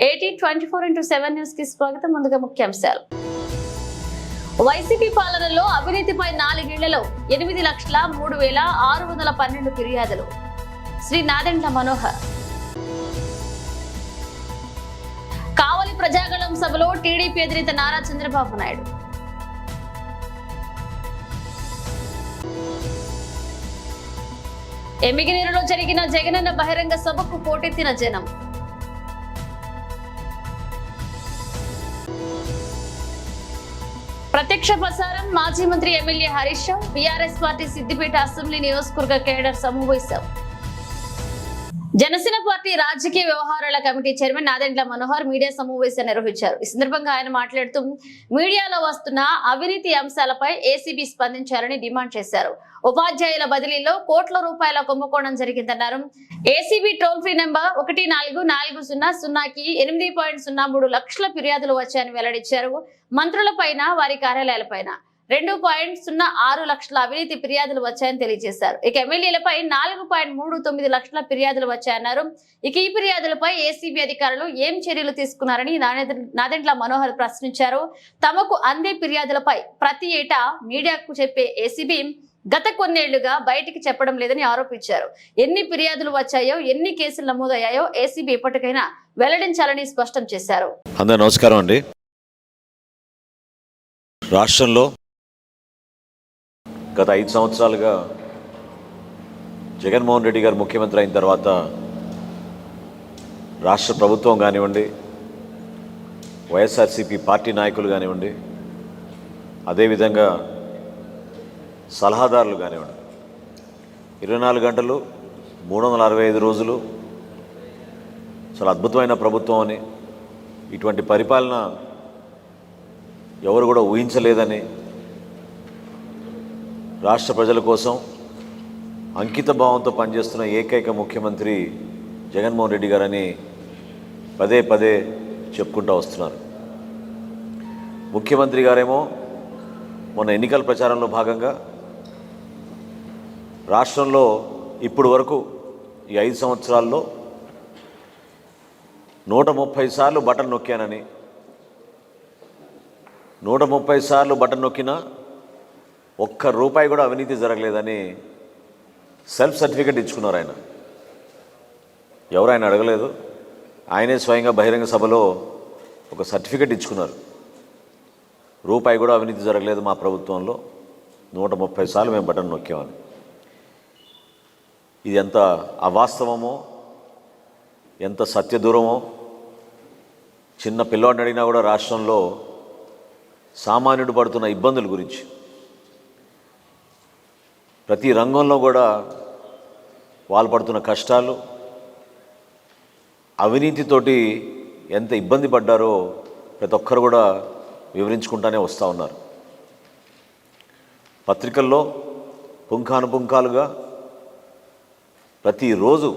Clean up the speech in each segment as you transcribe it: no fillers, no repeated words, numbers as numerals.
AT24/7 news కి స్వాగతం. ముందుగా ముఖ్యాంశాలు. వైసీపీ పాలనలో అవినీతిపై 4 ఏళ్లలో 8,03,612 ఫిర్యాదులు. శ్రీ నాదెండ్ల మనోహర్. కావలి ప్రజాగళం సభలో టీడీపీ అధినేత నారా చంద్రబాబు నాయుడు. ఎమ్మిగినీరులో జరిగిన జగనన్న బహిరంగ సభకు పోటెత్తిన జనం. ప్రత్యక్ష ప్రసారం మాజీ మంత్రి MLA Harish Rao. BRS party Siddipet assembly నియోజకవర్గ కేడర్ సమావేశం. జనసేన పార్టీ రాజకీయ వ్యవహారాల committee chairman Nadendla Manohar media సమావేశం నిర్వహించారు. ఈ సందర్భంగా ఆయన మాట్లాడుతూ మీడియాలో వస్తున్న అవినీతి అంశాలపై ఏసీబీ స్పందించాలని డిమాండ్ చేశారు. ఉపాధ్యాయుల బదిలీలో కోట్ల రూపాయల కుంభకోణం జరిగిందన్నారు. ఏసీబీ టోల్ ఫ్రీ నెంబర్ 144000కి 8.03 లక్షల ఫిర్యాదులు వచ్చాయని వెల్లడించారు. మంత్రులపైన వారి కార్యాలయాలపైన 2.06 లక్షల అవినీతి ఫిర్యాదులు వచ్చాయని తెలియజేశారు. ఇక ఎమ్మెల్యేలపై 4.39 లక్షల ఫిర్యాదులు వచ్చాయన్నారు. ఇక ఈ ఫిర్యాదులపై ఏసీబీ అధికారులు ఏం చర్యలు తీసుకున్నారని నాదెండ్ల మనోహర్ ప్రశ్నించారు. తమకు అందే ఫిర్యాదులపై ప్రతి ఏటా మీడియాకు చెప్పే ఏసీబీ గత కొన్నేళ్లుగా బయటికి చెప్పడం లేదని ఆరోపించారు. ఎన్ని ఫిర్యాదులు వచ్చాయో, ఎన్ని కేసులు నమోదయ్యాయో ఏసీబీ ఇప్పటికైనా వెల్లడించాలని స్పష్టం చేశారు. అందరూ నమస్కారం అండి. రాష్ట్రంలో గత 5 సంవత్సరాలుగా జగన్మోహన్ రెడ్డి గారు ముఖ్యమంత్రి అయిన తర్వాత రాష్ట్ర ప్రభుత్వం కానివ్వండి, వైఎస్ఆర్సీపీ పార్టీ నాయకులు కానివ్వండి, అదేవిధంగా సలహాదారులు కానివ్వండి, 24 గంటలు 365 రోజులు చాలా అద్భుతమైన ప్రభుత్వం అని, ఇటువంటి పరిపాలన ఎవరు కూడా ఊహించలేదని, రాష్ట్ర ప్రజల కోసం అంకిత భావంతో పనిచేస్తున్న ఏకైక ముఖ్యమంత్రి జగన్మోహన్ రెడ్డి గారని పదే పదే చెప్పుకుంటూ వస్తున్నారు. ముఖ్యమంత్రి గారేమో మొన్న ఎన్నికల ప్రచారంలో భాగంగా రాష్ట్రంలో ఇప్పుడు వరకు ఈ 5 సంవత్సరాల్లో 130 సార్లు బటన్ నొక్కానని, 130 సార్లు బటన్ నొక్కినా ఒక్క రూపాయి కూడా అవినీతి జరగలేదని సెల్ఫ్ సర్టిఫికెట్ ఇచ్చుకున్నారు. ఆయన ఎవరు ఆయన అడగలేదు, ఆయనే స్వయంగా బహిరంగ సభలో ఒక సర్టిఫికెట్ ఇచ్చుకున్నారు. రూపాయి కూడా అవినీతి జరగలేదు మా ప్రభుత్వంలో, 130 సార్లు మేము బటన్ నొక్కామని. ఇది ఎంత అవాస్తవమో, ఎంత సత్యదూరమో చిన్న పిల్లవాడిని అడిగినా కూడా రాష్ట్రంలో సామాన్యుడు పడుతున్న ఇబ్బందుల గురించి, ప్రతి రంగంలో కూడా వాళ్ళు పడుతున్న కష్టాలు, అవినీతితోటి ఎంత ఇబ్బంది పడ్డారో ప్రతి ఒక్కరు కూడా వివరించుకుంటూనే వస్తూ ఉన్నారు. పత్రికల్లో పుంఖానుపుంఖాలుగా ప్రతిరోజు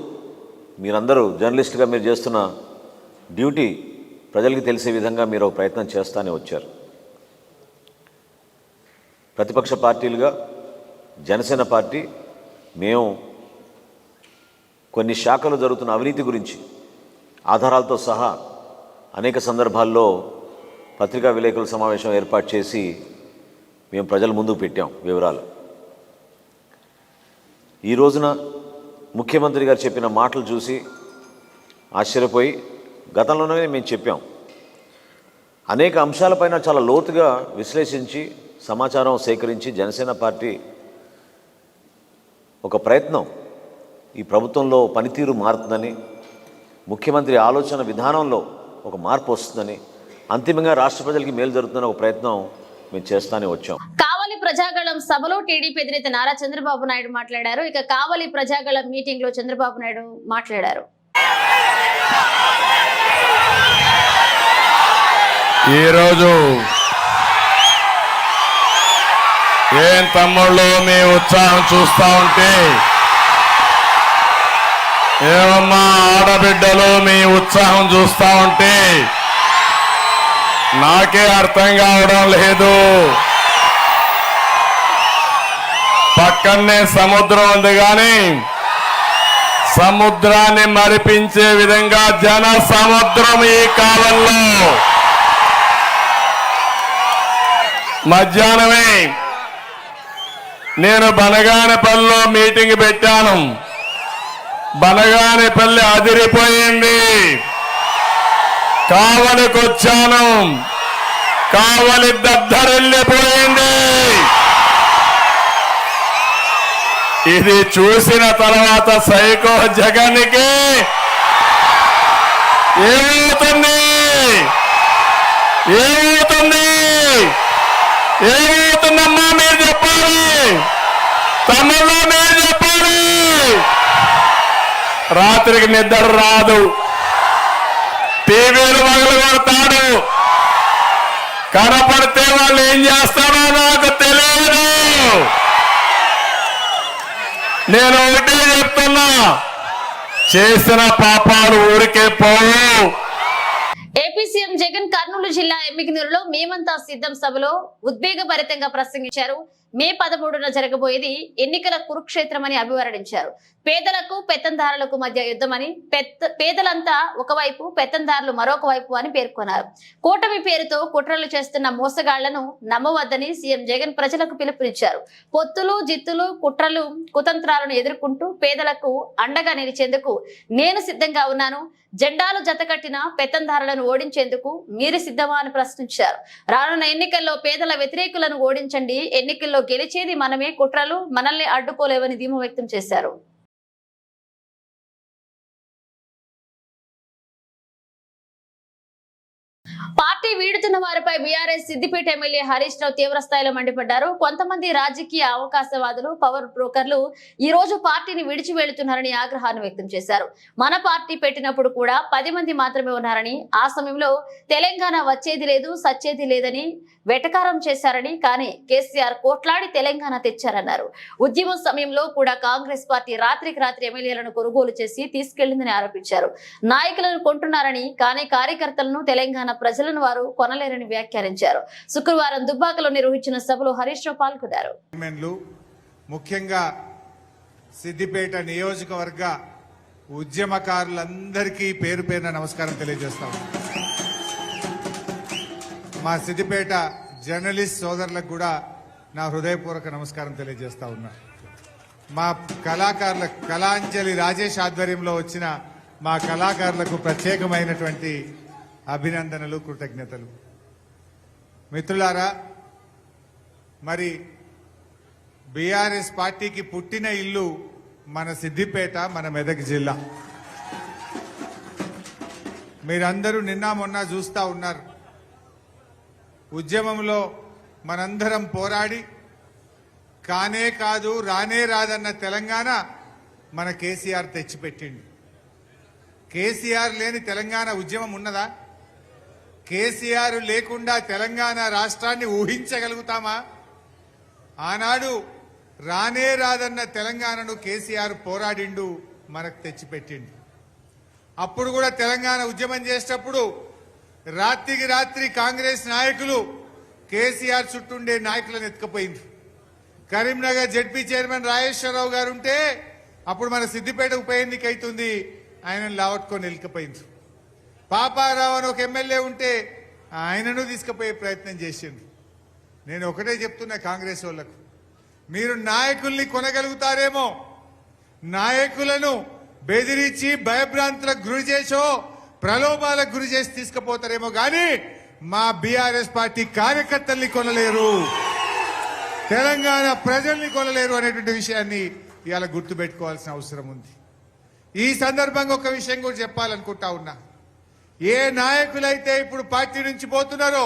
మీరందరూ జర్నలిస్టుగా మీరు చేస్తున్న డ్యూటీ ప్రజలకి తెలిసే విధంగా మీరు ఒక ప్రయత్నం చేస్తూనే వచ్చారు. ప్రతిపక్ష పార్టీలుగా జనసేన పార్టీ మేము కొన్ని శాఖలు జరుగుతున్న అవినీతి గురించి ఆధారాలతో సహా అనేక సందర్భాల్లో పత్రికా విలేకరుల సమావేశం ఏర్పాటు చేసి మేము ప్రజల ముందుకు పెట్టాం వివరాలు. ఈ రోజున ముఖ్యమంత్రి గారు చెప్పిన మాటలు చూసి ఆశ్చర్యపోయి, గతంలోనే మేము చెప్పాం, అనేక అంశాలపైన చాలా లోతుగా విశ్లేషించి సమాచారం సేకరించి జనసేన పార్టీ ఒక ప్రయత్నం, ఈ ప్రభుత్వంలో పనితీరు మారుతుందని, ముఖ్యమంత్రి ఆలోచన విధానంలో ఒక మార్పు వస్తుందని, అంతిమంగా రాష్ట్ర ప్రజలకి మేలు జరుగుతుందని ఒక ప్రయత్నం మేము చేస్తూనే వచ్చాం. కావలి ప్రజాగళం సభలో టీడీపీ అధినేత నారా చంద్రబాబు నాయుడు మాట్లాడారు. ఇక కావలి ప్రజాగళం మీటింగ్ లో చంద్రబాబు నాయుడు మాట్లాడారు. ఈరోజు ఏం తమ్ముళ్ళు మీ ఉత్సాహం చూస్తా ఉంటే, ఏమమ్మా ఆడబిడ్డలు మీ ఉత్సాహం చూస్తా ఉంటే నాకే అర్థం కావడం లేదు. పక్కనే సముద్రం ఉంది కానీ సముద్రాన్ని మరిపించే విధంగా జన సముద్రం ఈ కాలంలో మధ్యాహ్నమే నేను బనగానపల్లిలో మీటింగ్ పెట్టాను. బనగానపల్లి అదిరిపోయింది. కావలికొచ్చాను, కావలి దద్దరిల్లిపోయింది. ఇది చూసిన తర్వాత సైకో జగన్కి ఏమవుతుంది ఏమవుతుంది ఏమవుతుందమ్మా మీరు చెప్పాలి, తమిళలో మీరు చెప్పాలి. రాత్రికి నిద్ర రాదు, టీవీలు పగలు కొడతాడు, కనపడితే వాళ్ళు ఏం చేస్తారో నాకు తెలియదు. నేను ఒకటే చెప్తున్నా, చేసిన పాపాలు ఊరికే పోవు. ఏపీ సీఎం జగన్ కర్నూలు జిల్లా ఎమ్మిగనూరులో మేమంతా సిద్ధం సభలో ఉద్వేగభరితంగా ప్రసంగించారు. మే 13న జరగబోయేది ఎన్నికల కురుక్షేత్రమని అభివర్ణించారు. పేదలకు పెత్తందారులకు మధ్య యుద్ధమని, పేదలంతా ఒకవైపు పెత్తందారులు మరొక వైపు అని పేర్కొన్నారు. కూటమి పేరుతో కుట్రలు చేస్తున్న మోసగాళ్లను నమ్మవద్దని సీఎం జగన్ ప్రజలకు పిలుపునిచ్చారు. పొత్తులు జిత్తులు కుట్రలు కుతంత్రాలను ఎదుర్కొంటూ పేదలకు అండగా నిలిచేందుకు నేను సిద్ధంగా ఉన్నాను. జెండాలు జతకట్టిన పెత్తందారులను ఓడించేందుకు మీరు సిద్ధమా అని ప్రశ్నించారు. రానున్న ఎన్నికల్లో పేదల వ్యతిరేకులను ఓడించండి, ఎన్నికల్లో గెలిచేది మనమే, కుట్రలు మనల్ని అడ్డుకోలేవని ధీమా వ్యక్తం చేశారు. పార్టీ వీడుతున్న వారిపై బీఆర్ఎస్ సిద్దిపేట ఎమ్మెల్యే హరీష్ రావు తీవ్ర స్థాయిలో మండిపడ్డారు. కొంతమంది రాజకీయ అవకాశవాదులు, పవర్ బ్రోకర్లు ఈ రోజు పార్టీని విడిచి వెళుతున్నారని ఆగ్రహాన్ని వ్యక్తం చేశారు. మన పార్టీ పెట్టినప్పుడు కూడా 10 మంది మాత్రమే ఉన్నారని, ఆ సమయంలో తెలంగాణ వచ్చేది లేదు సచ్చేది లేదని వెటకారం చేశారని, కానీ కేసీఆర్ కోట్లాడి తెలంగాణ తెచ్చారన్నారు. ఉద్యమం సమయంలో కూడా కాంగ్రెస్ పార్టీ రాత్రికి రాత్రి ఎమ్మెల్యేలను కొనుగోలు చేసి తీసుకెళ్లిందని ఆరోపించారు. నాయకులను కొంటున్నారని, కానీ కార్యకర్తలను తెలంగాణ ప్రజలను వారు కొనలేరని వ్యాఖ్యానించారు. శుక్రవారం దుబ్బాకలో నిర్వహించిన సభలో హరీష్ రావు పాల్గొన్నారు. ముఖ్యంగా సిద్దిపేట నియోజకవర్గ ఉద్యమకారులందరికీ పేరు పేరున నమస్కారం తెలియజేస్తాం. మా సిద్దిపేట జర్నలిస్ట్ సోదరులకు కూడా నా హృదయపూర్వక నమస్కారం తెలియజేస్తా ఉన్నా. మా కళాకారుల కళాంజలి రాజేష్ ఆధ్వర్యంలో వచ్చిన మా కళాకారులకు ప్రత్యేకమైనటువంటి అభినందనలు, కృతజ్ఞతలు. మిత్రులారా, మరి బీఆర్ఎస్ పార్టీకి పుట్టిన ఇల్లు మన సిద్దిపేట, మన మెదక్ జిల్లా. మీరందరూ నిన్న మొన్న చూస్తా ఉన్నారు. ఉద్యమంలో మనందరం పోరాడి కానే కాదు రానే రాదన్న తెలంగాణ మన కేసీఆర్ తెచ్చిపెట్టిండు. కేసీఆర్ లేని తెలంగాణ ఉద్యమం ఉన్నదా? కేసీఆర్ లేకుండా తెలంగాణ రాష్ట్రాన్ని ఊహించగలుగుతామా? ఆనాడు రానే రాదన్న తెలంగాణను కేసీఆర్ పోరాడిండు, మనకు తెచ్చిపెట్టిండు. అప్పుడు కూడా తెలంగాణ ఉద్యమం చేసేటప్పుడు రాత్రికి రాత్రి కాంగ్రెస్ నాయకులు కేసీఆర్ చుట్టూండే నాయకులను ఎత్తుకుపోయింది. కరీంనగర్ జడ్పీ చైర్మన్ రాజేశ్వరరావు గారు ఉంటే అప్పుడు మన సిద్దిపేట ఉప ఎన్నిక అవుతుంది, ఆయనను లావట్టుకొని వెళ్ళిపోయింది. పాపారావు అని ఒక ఎమ్మెల్యే ఉంటే ఆయనను తీసుకుపోయే ప్రయత్నం చేసిండు. నేను ఒకటే చెప్తున్నా కాంగ్రెస్ వాళ్లకు, మీరు నాయకుల్ని కొనగలుగుతారేమో, నాయకులను బెదిరించి భయభ్రాంతులకు గురి చేసో ప్రలోభాలకు గురి చేసి తీసుకుపోతారేమో కానీ మా బీఆర్ఎస్ పార్టీ కార్యకర్తల్ని కొనలేరు, తెలంగాణ ప్రజల్ని కొనలేరు అనేటువంటి విషయాన్ని ఇవాళ గుర్తుపెట్టుకోవాల్సిన అవసరం ఉంది. ఈ సందర్భంగా ఒక విషయం కూడా చెప్పాలనుకుంటా ఉన్నా. ఏ నాయకులైతే ఇప్పుడు పార్టీ నుంచి పోతున్నారో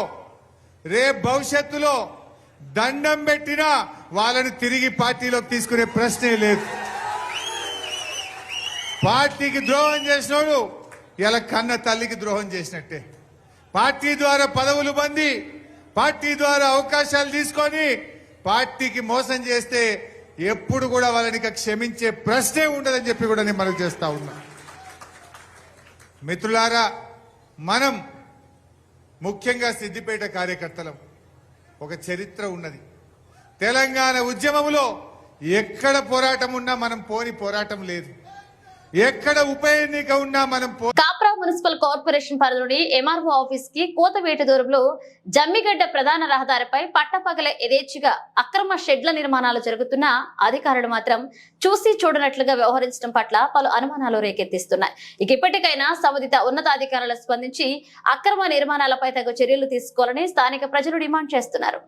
రేపు భవిష్యత్తులో దండం పెట్టినా వాళ్ళని తిరిగి పార్టీలోకి తీసుకునే ప్రశ్నే లేదు. పార్టీకి ద్రోహం చేసినోడు ఇలా కన్న తల్లికి ద్రోహం చేసినట్టే. పార్టీ ద్వారా పదవులు పొంది, పార్టీ ద్వారా అవకాశాలు తీసుకొని పార్టీకి మోసం చేస్తే ఎప్పుడు కూడా వాళ్ళని క్షమించే ప్రశ్నే ఉండదని చెప్పి కూడా నేను మనకు చేస్తా ఉన్నా. మిత్రులారా, మనం ముఖ్యంగా సిద్దిపేట కార్యకర్తలం ఒక చరిత్ర ఉన్నది. తెలంగాణ ఉద్యమంలో ఎక్కడ పోరాటం ఉన్నా మనం పోని పోరాటం లేదు. ఎక్కడ ఉప ఎన్నిక ఉన్నా మనం కాప్రా మున్సిపల్ కార్పొరేషన్ పరిధిలోని ఎంఆర్ఓ ఆఫీస్ కి కోతవేట దూరంలో జమ్మిగడ్డ ప్రధాన రహదారిపై పట్టపగలే యథేచ్ఛగా అక్రమ షెడ్ల నిర్మాణాలు జరుగుతున్న అధికారులు మాత్రం చూసి చూడనట్లుగా వ్యవహరించడం పట్ల పలు అనుమానాలు రేకెత్తిస్తున్నాయి. ఇక ఇప్పటికైనా సంబంధిత ఉన్నతాధికారులు స్పందించి అక్రమ నిర్మాణాలపై తగు చర్యలు తీసుకోవాలని స్థానిక ప్రజలు డిమాండ్ చేస్తున్నారు.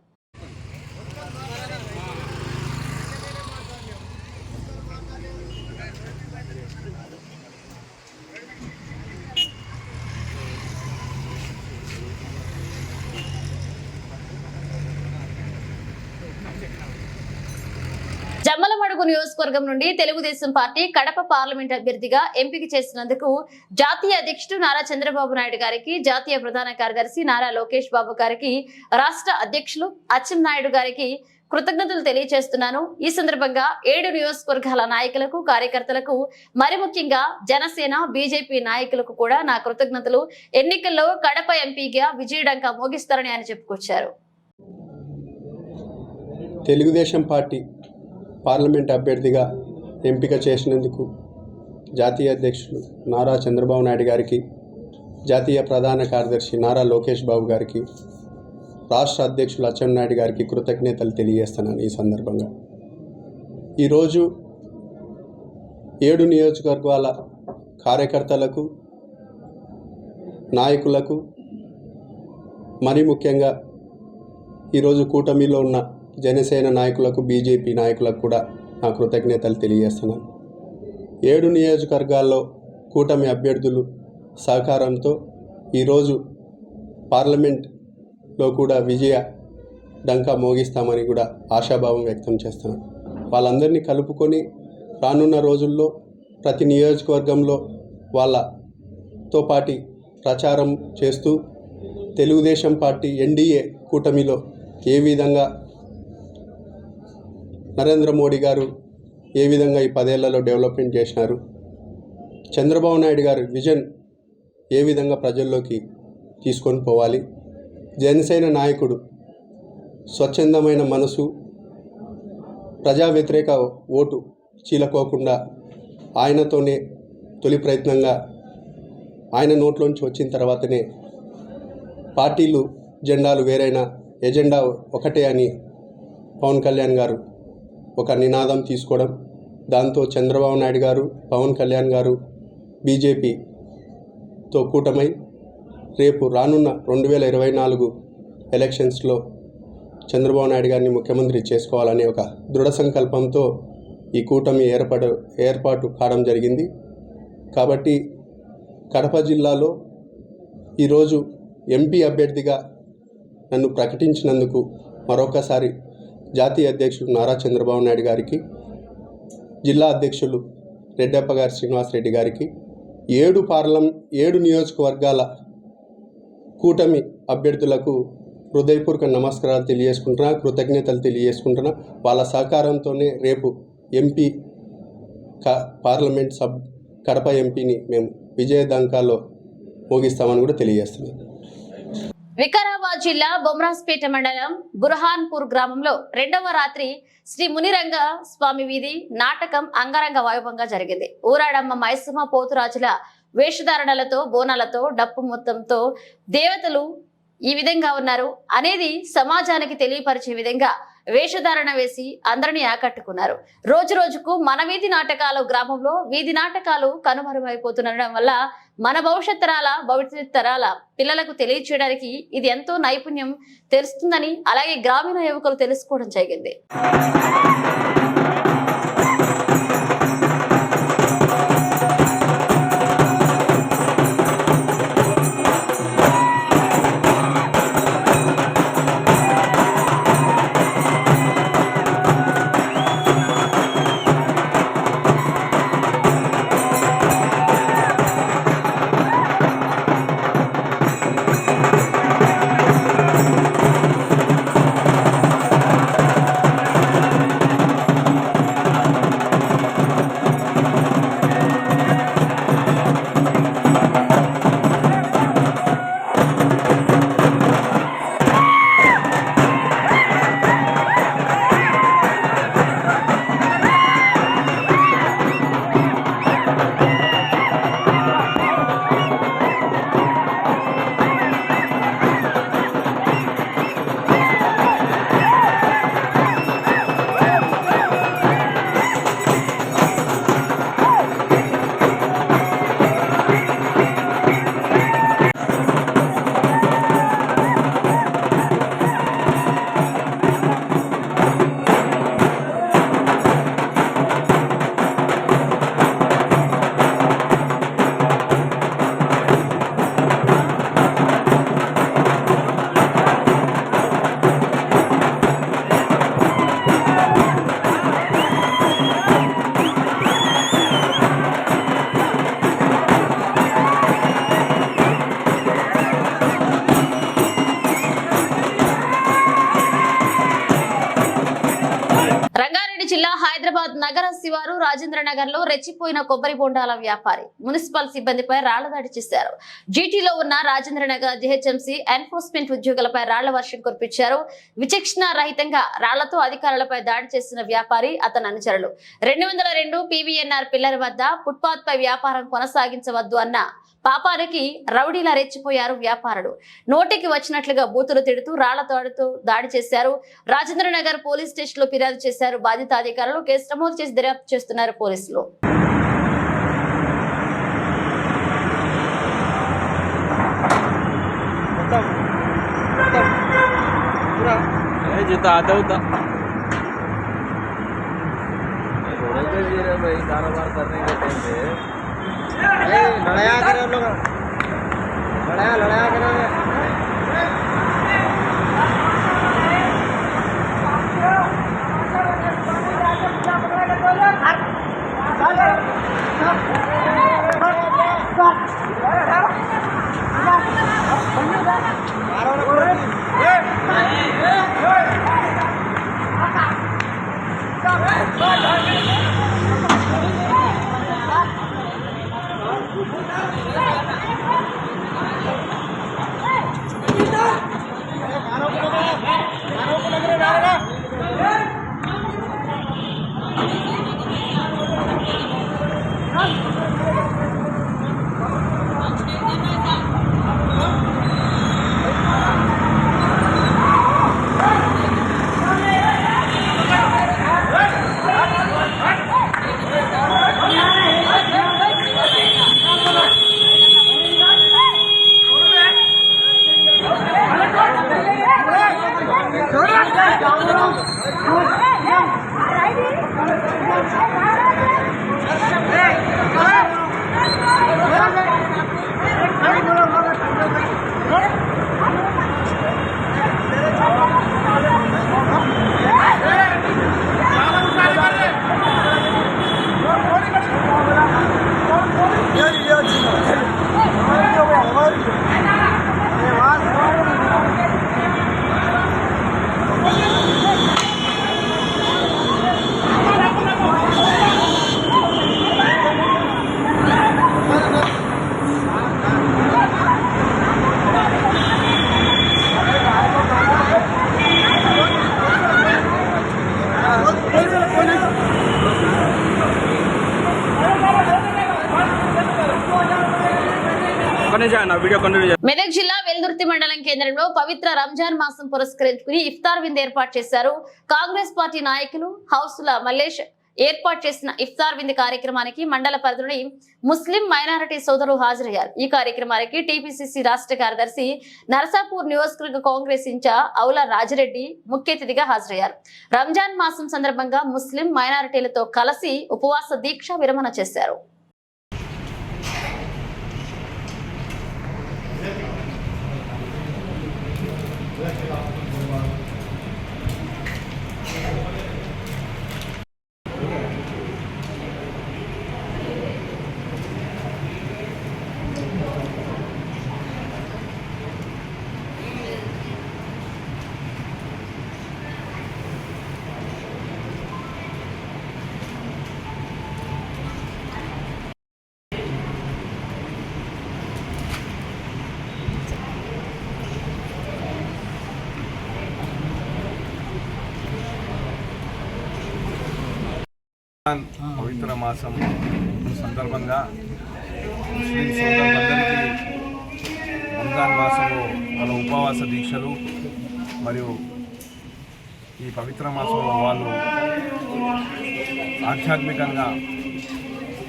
జమ్మలమడుగు నియోజకవర్గం నుండి తెలుగుదేశం పార్టీ కడప పార్లమెంట్ అభ్యర్థిగా ఎంపిక చేసినందుకు జాతీయ అధ్యక్షుడు నారా చంద్రబాబు నాయుడు గారికి, జాతీయ ప్రధాన కార్యదర్శి నారా లోకేష్ బాబు గారికి, రాష్ట్ర అధ్యక్షులు అచ్చెన్నాయుడు గారికి కృతజ్ఞతలు తెలియజేస్తున్నాను. ఈ సందర్భంగా 7 నియోజకవర్గాల నాయకులకు, కార్యకర్తలకు, మరి ముఖ్యంగా జనసేన, బీజేపీ నాయకులకు కూడా నా కృతజ్ఞతలు. ఎన్నికల్లో కడప ఎంపీగా విజయడంకా మోగిస్తారని ఆయన చెప్పుకొచ్చారు. తెలుగుదేశం పార్టీ పార్లమెంట్ అభ్యర్థిగా ఎంపిక చేసినందుకు జాతీయ అధ్యక్షులు నారా చంద్రబాబు నాయుడు గారికి, జాతీయ ప్రధాన కార్యదర్శి నారా లోకేష్ బాబు గారికి, రాష్ట్ర అధ్యక్షులు అచ్చెన్నాయుడు గారికి కృతజ్ఞతలు తెలియజేస్తున్నాను. ఈ సందర్భంగా ఈరోజు 7 నియోజకవర్గాల కార్యకర్తలకు, నాయకులకు, మరి ముఖ్యంగా ఈరోజు కూటమిలో ఉన్న జనసేన నాయకులకు, బీజేపీ నాయకులకు కూడా నా కృతజ్ఞతలు తెలియజేస్తున్నాను. 7 నియోజకవర్గాల్లో కూటమి అభ్యర్థులు సహకారంతో ఈరోజు పార్లమెంట్లో కూడా విజయ డంకా మోగిస్తామని కూడా ఆశాభావం వ్యక్తం చేస్తున్నాను. వాళ్ళందరినీ కలుపుకొని రానున్న రోజుల్లో ప్రతి నియోజకవర్గంలో వాళ్ళతో పాటు ప్రచారం చేస్తూ తెలుగుదేశం పార్టీ ఎన్డీఏ కూటమిలో ఏ విధంగా నరేంద్ర మోడీ గారు ఏ విధంగా ఈ 10 ఏళ్లలో డెవలప్మెంట్ చేసినారు, చంద్రబాబు నాయుడు గారు విజన్ ఏ విధంగా ప్రజల్లోకి తీసుకొని పోవాలి, జనసేన నాయకుడు స్వచ్ఛందమైన మనసు, ప్రజా వ్యతిరేక ఓటు చీలకోకుండా ఆయనతోనే తొలి ప్రయత్నంగా ఆయన నోట్లోంచి వచ్చిన తర్వాతనే పార్టీలు జెండాలు వేరైనా ఎజెండా ఒకటే అని పవన్ కళ్యాణ్ గారు ఒక నినాదం తీసుకోవడం, దాంతో చంద్రబాబు నాయుడు గారు, పవన్ కళ్యాణ్ గారు బీజేపీతో కూటమై రేపు రానున్న 2024 ఎలక్షన్స్లో చంద్రబాబు నాయుడు గారిని ముఖ్యమంత్రి చేసుకోవాలనే ఒక దృఢ సంకల్పంతో ఈ కూటమి ఏర్పాటు కావడం జరిగింది. కాబట్టి కడప జిల్లాలో ఈరోజు ఎంపీ అభ్యర్థిగా నన్ను ప్రకటించినందుకు మరొకసారి జాతీయ అధ్యక్షుడు నారా చంద్రబాబు నాయుడు గారికి, జిల్లా అధ్యక్షులు రెడ్డప్ప గారి శ్రీనివాసరెడ్డి గారికి, 7 నియోజకవర్గాల కూటమి అభ్యర్థులకు హృదయపూర్వక నమస్కారాలు తెలియజేసుకుంటున్నా, కృతజ్ఞతలు తెలియజేసుకుంటున్నా. వాళ్ళ సహకారంతోనే రేపు ఎంపీ పార్లమెంట్ కడప ఎంపీని మేము విజయదంకాలో మోగిస్తామని కూడా తెలియజేస్తున్నాం. వికారాబాద్ జిల్లా బొమ్రాస్పేట మండలం బుర్హాన్పూర్ గ్రామంలో 2వ రాత్రి శ్రీ మునిరంగ స్వామి వీధి నాటకం అంగరంగ వైభవంగా జరిగింది. ఊరాడమ్మ మైసమ్మ పోతురాజుల వేషధారణలతో, బోనాలతో, డప్పు మొత్తంతో దేవతలు ఈ విధంగా ఉన్నారు అనేది సమాజానికి తెలియపరిచే విధంగా వేషధారణ వేసి అందరినీ ఆకట్టుకున్నారు. రోజు రోజుకు మన వీధి నాటకాలు గ్రామంలో వీధి నాటకాలు కనుమరుగైపోతుండడం వల్ల మన భవిష్యత్ తరాల పిల్లలకు తెలియచేయడానికి ఇది ఎంతో నైపుణ్యం తెలుస్తుందని, అలాగే గ్రామీణ యువకులు తెలుసుకోవడం జరిగింది. రాజేంద్ర నగర్ లో రెచ్చిపోయిన కొబ్బరి బొండాల వ్యాపారి మున్సిపల్ సిబ్బందిపై రాళ్ల దాడి చేశారు. జీటీలో ఉన్న రాజేంద్ర నగర్ జీహెచ్ఎంసీ ఎన్ఫోర్స్మెంట్ ఉద్యోగులపై రాళ్ల వర్షం కురిపించారు. విచక్షణ రహితంగా రాళ్లతో అధికారులపై దాడి చేసిన వ్యాపారి అతని అనుచరులు 202 PVNR పిల్లర్ వద్ద ఫుట్పాత్ పై వ్యాపారం కొనసాగించవద్దు అన్న పాపానికి రౌడీలా రెచ్చిపోయారు వ్యాపారులు. నోటికి వచ్చినట్లుగా బూతులు తిడుతూ రాళ్లతో దాడి చేశారు. రాజేంద్ర నగర్ పోలీస్ స్టేషన్ లో ఫిర్యాదు చేశారు. బాధిత అధికారులు కేసు నమోదు చేసి దర్యాప్తు చేస్తున్నారు పోలీసులు. लड़ाया करे लोग लड़ाया करे మెదక్ జిల్లా వెల్దుర్తి మండలం కేంద్రంలో పవిత్ర రంజాన్ మాసం పురస్కరించుకుని ఇఫ్తార్ విందు ఏర్పాటు చేశారు. కాంగ్రెస్ పార్టీ నాయకులు హౌసుల మల్లేష్ ఏర్పాటు చేసిన ఇఫ్తార్ విందు కార్యక్రమానికి మండల పరిధిలోని ముస్లిం మైనారిటీ సోదరులు హాజరయ్యారు. ఈ కార్యక్రమానికి టీపీసీసీ రాష్ట్ర కార్యదర్శి నరసాపూర్ నియోజకవర్గ కాంగ్రెస్ ఇన్ఛార్జ్ ఔల రాజిరెడ్డి ముఖ్య అతిథిగా హాజరయ్యారు. రంజాన్ మాసం సందర్భంగా ముస్లిం మైనారిటీలతో కలిసి ఉపవాస దీక్ష విరమణ చేశారు. పవిత్ర మాసం సందర్భంగా ముస్లిం సోదరులందరికీ రంజాన్ మాసంలో వాళ్ళ ఉపవాస దీక్షలు మరియు ఈ పవిత్ర మాసంలో వాళ్ళు ఆధ్యాత్మికంగా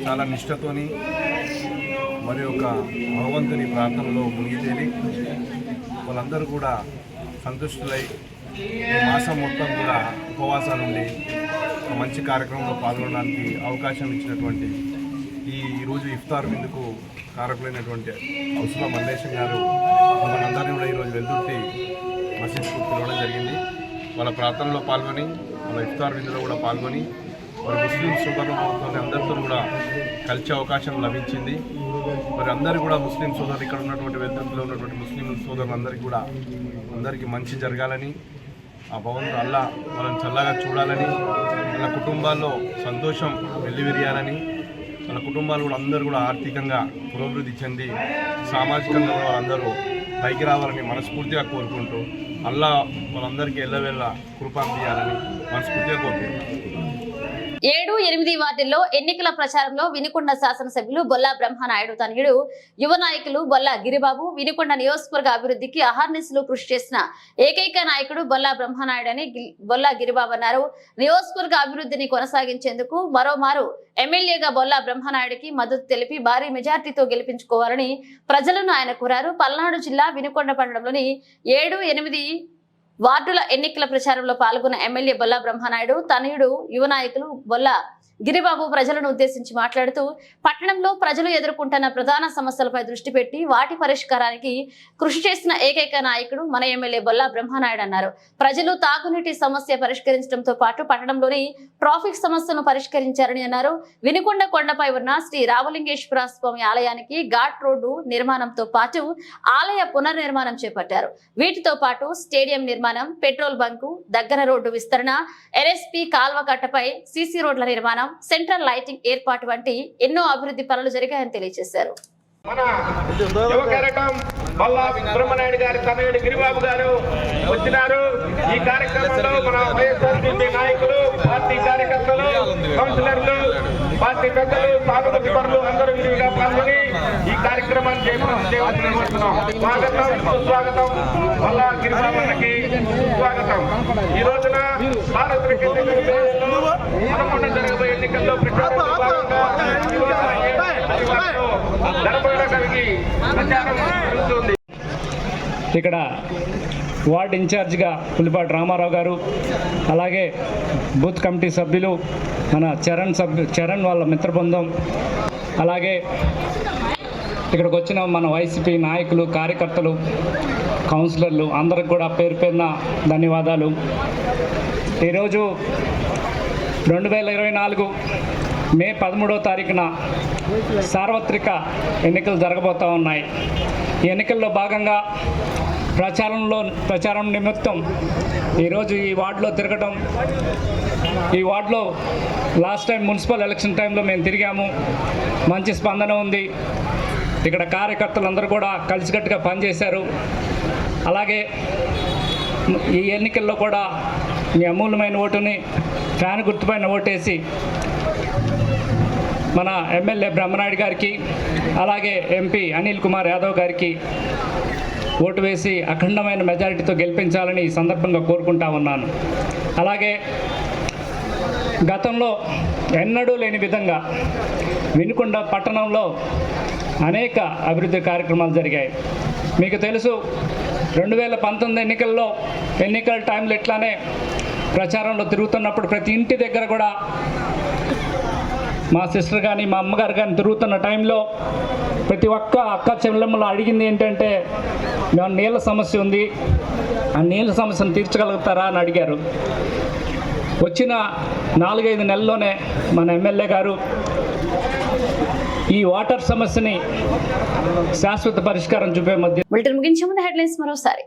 చాలా నిష్ఠతోని మరి ఒక భగవంతుని ప్రార్థనలో మునిగితేలి వాళ్ళందరూ కూడా సంతుష్టులై ఈ మాసం మొత్తం కూడా ఉపవాసాలు ఉండి ఒక మంచి కార్యక్రమంలో పాల్గొనడానికి అవకాశం ఇచ్చినటువంటి ఈరోజు ఇఫ్తార్ విందుకు కారకులైనటువంటి హౌసుల మల్లేశం గారు మనందరినీ కూడా ఈరోజు వెల్దుర్తి మసీద్కు పిలవడం జరిగింది. వాళ్ళ ప్రార్థనలో పాల్గొని వాళ్ళ ఇఫ్తార్ విందులో కూడా పాల్గొని మరి ముస్లిం సోదరులతో అందరితో కూడా కలిసే అవకాశం లభించింది. మరి అందరూ కూడా ముస్లిం సోదరులు ఇక్కడ ఉన్నటువంటి వెల్దుర్తిలో ఉన్నటువంటి ముస్లిం సోదరులందరికీ కూడా అందరికీ మంచి జరగాలని ఆ భగవంతుడు అల్లా వాళ్ళని చల్లగా చూడాలని, వాళ్ళ కుటుంబాల్లో సంతోషం వెల్లివిరియాలని, వాళ్ళ కుటుంబాలు కూడా అందరూ కూడా ఆర్థికంగా పురోభివృద్ధి చెంది సామాజికంగా కూడా వాళ్ళందరూ పైకి రావాలని మనస్ఫూర్తిగా కోరుకుంటూ అల్లా వాళ్ళందరికీ ఎల్లవేళ్ళ కృప అందియాలని మనస్ఫూర్తిగా కోరుకుంటున్నాను. 7, 8 వార్డుల్లో ఎన్నికల ప్రచారంలో వినుకొండ శాసనసభ్యులు బొల్లా బ్రహ్మనాయుడు తనయుడు యువ నాయకులు బొల్లా గిరిబాబు వినుకొండ నియోజకవర్గ అభివృద్ధికి అహర్నిశలు కృషి చేసిన ఏకైక నాయకుడు బొల్లా బ్రహ్మనాయుడు అని బొల్లా గిరిబాబు అన్నారు. నియోజకవర్గ అభివృద్ధిని కొనసాగించేందుకు మరోమారు ఎమ్మెల్యేగా బొల్లా బ్రహ్మనాయుడికి మద్దతు తెలిపి భారీ మెజార్టీతో గెలిపించుకోవాలని ప్రజలను ఆయన కోరారు. పల్నాడు జిల్లా వినుకొండ పట్టణంలోని 7, 8 వార్డుల ఎన్నికల ప్రచారంలో పాల్గొన్న ఎమ్మెల్యే బొల్లా బ్రహ్మనాయుడు తనయుడు యువ నాయకులు బొల్లా గిరిబాబు ప్రజలను ఉద్దేశించి మాట్లాడుతూ పట్టణంలో ప్రజలు ఎదుర్కొంటున్న ప్రధాన సమస్యలపై దృష్టి పెట్టి వాటి పరిష్కారానికి కృషి చేసిన ఏకైక నాయకుడు మన ఎమ్మెల్యే బొల్లా బ్రహ్మనాయుడు అన్నారు. ప్రజలు తాగునీటి సమస్య పరిష్కరించడంతో పాటు పట్టణంలోని ట్రాఫిక్ సమస్యను పరిష్కరించారని అన్నారు. వినుకొండ కొండపై ఉన్న శ్రీ రామలింగేశ్వర స్వామి ఆలయానికి ఘాట్ రోడ్డు నిర్మాణంతో పాటు ఆలయ పునర్నిర్మాణం చేపట్టారు. వీటితో పాటు స్టేడియం నిర్మాణం, పెట్రోల్ బంకు దగ్గర రోడ్డు విస్తరణ, ఎన్ఎస్పి కాల్వ కట్టపై సీసీ రోడ్ల నిర్మాణం, సెంట్రల్ లైటింగ్ ఏర్పాటు వంటి ఎన్నో అభివృద్ధి పనులు జరిగాయని తెలియజేశారు. మన యువ కెరటం బొల్లా బ్రహ్మనాయుడు గారి తనయుడు గిరిబాబు గారు వచ్చినారు. ఈ కార్యక్రమంలో మన వైఎస్ఆర్సీపీ నాయకులు, పార్టీ కార్యకర్తలు, కౌన్సిలర్లు, పార్టీ పెద్దలు, సాగుబడిపరులు అందరూ విరివిగా పాల్గొని ఈ కార్యక్రమాన్ని చేపడుతున్నాం. స్వాగతం, సుస్వాగతం. బొల్లా గిరిబాబు గారికి స్వాగతం. ఈ రోజున సార్వత్రిక ఎన్నికల్లో హనుమకొండ జరగబోయే ఎన్నికల్లో ప్రచారంలో భాగంగా ఇక్కడ వార్డ్ ఇన్ఛార్జిగా పులిపాటి రామారావు గారు, అలాగే బూత్ కమిటీ సభ్యులు మన చరణ్ వాళ్ళ మిత్రబృందం, అలాగే ఇక్కడికి వచ్చిన మన వైసీపీ నాయకులు, కార్యకర్తలు, కౌన్సిలర్లు అందరికి కూడా పేరు పేరున ధన్యవాదాలు. ఈరోజు 2024 మే 13వ తారీఖున సార్వత్రిక ఎన్నికలు జరగబోతూ ఉన్నాయి. ఈ ఎన్నికల్లో భాగంగా ప్రచారం నిమిత్తం ఈరోజు ఈ వార్డులో తిరగటం, ఈ వార్డులో లాస్ట్ టైం మున్సిపల్ ఎలక్షన్ టైంలో మేము తిరిగాము, మంచి స్పందన ఉంది. ఇక్కడ కార్యకర్తలందరూ కూడా కలిసికట్టుగా పనిచేశారు. అలాగే ఈ ఎన్నికల్లో కూడా మీ అమూల్యమైన ఓటుని ఫ్యాన్ గుర్తుపైన ఓటేసి మన ఎమ్మెల్యే బ్రహ్మనాయుడు గారికి, అలాగే ఎంపీ అనిల్ కుమార్ యాదవ్ గారికి ఓటు వేసి అఖండమైన మెజారిటీతో గెలిపించాలని ఈ సందర్భంగా కోరుకుంటా ఉన్నాను. అలాగే గతంలో ఎన్నడూ లేని విధంగా వినుకొండ పట్టణంలో అనేక అభివృద్ధి కార్యక్రమాలు జరిగాయి. మీకు తెలుసు, 2019 ఎన్నికల టైంలో ఇట్లానే ప్రచారంలో తిరుగుతున్నప్పుడు ప్రతి ఇంటి దగ్గర కూడా మా సిస్టర్ కానీ మా అమ్మగారు కానీ తిరుగుతున్న టైంలో ప్రతి ఒక్క అక్క చెల్లెమ్మలు అడిగింది ఏంటంటే, మేము నీళ్ళ సమస్య ఉంది, ఆ నీళ్ళ సమస్యను తీర్చగలుగుతారా అని అడిగారు. వచ్చిన 4-5 నెలల్లోనే మన ఎమ్మెల్యే గారు ఈ వాటర్ సమస్యని శాశ్వత పరిష్కారం చూపే మధ్య ముగించే ముందు హెడ్లైన్స్ మరోసారి.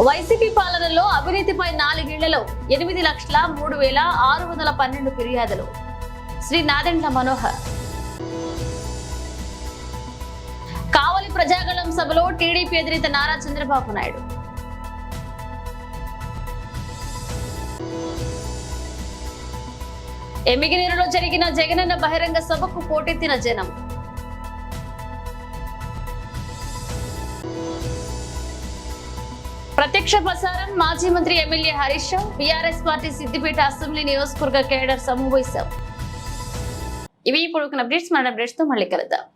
వైసీపీ పాలనలో అవినీతిపై 4 ఏళ్లలో 8,03,612 ఫిర్యాదులు. శ్రీ నాదెండ్ల మనోహర్. కావలి ప్రజాగళం సభలో టీడీపీ అధినేత నారా చంద్రబాబు నాయుడు. ఎమ్మిగినీరులో జరిగిన జగనన్న బహిరంగ సభకు పోటెత్తిన జనం. ప్రత్యక్ష ప్రసారం మాజీ మంత్రి MLA Harish Rao, BRS party Siddipet assembly నియోజకవర్గ కేడర్ సమావేశం. ఇవి ఇప్పుడు అప్డేట్స్. మన అప్డేట్స్ తో మళ్ళీ కలుద్దాం.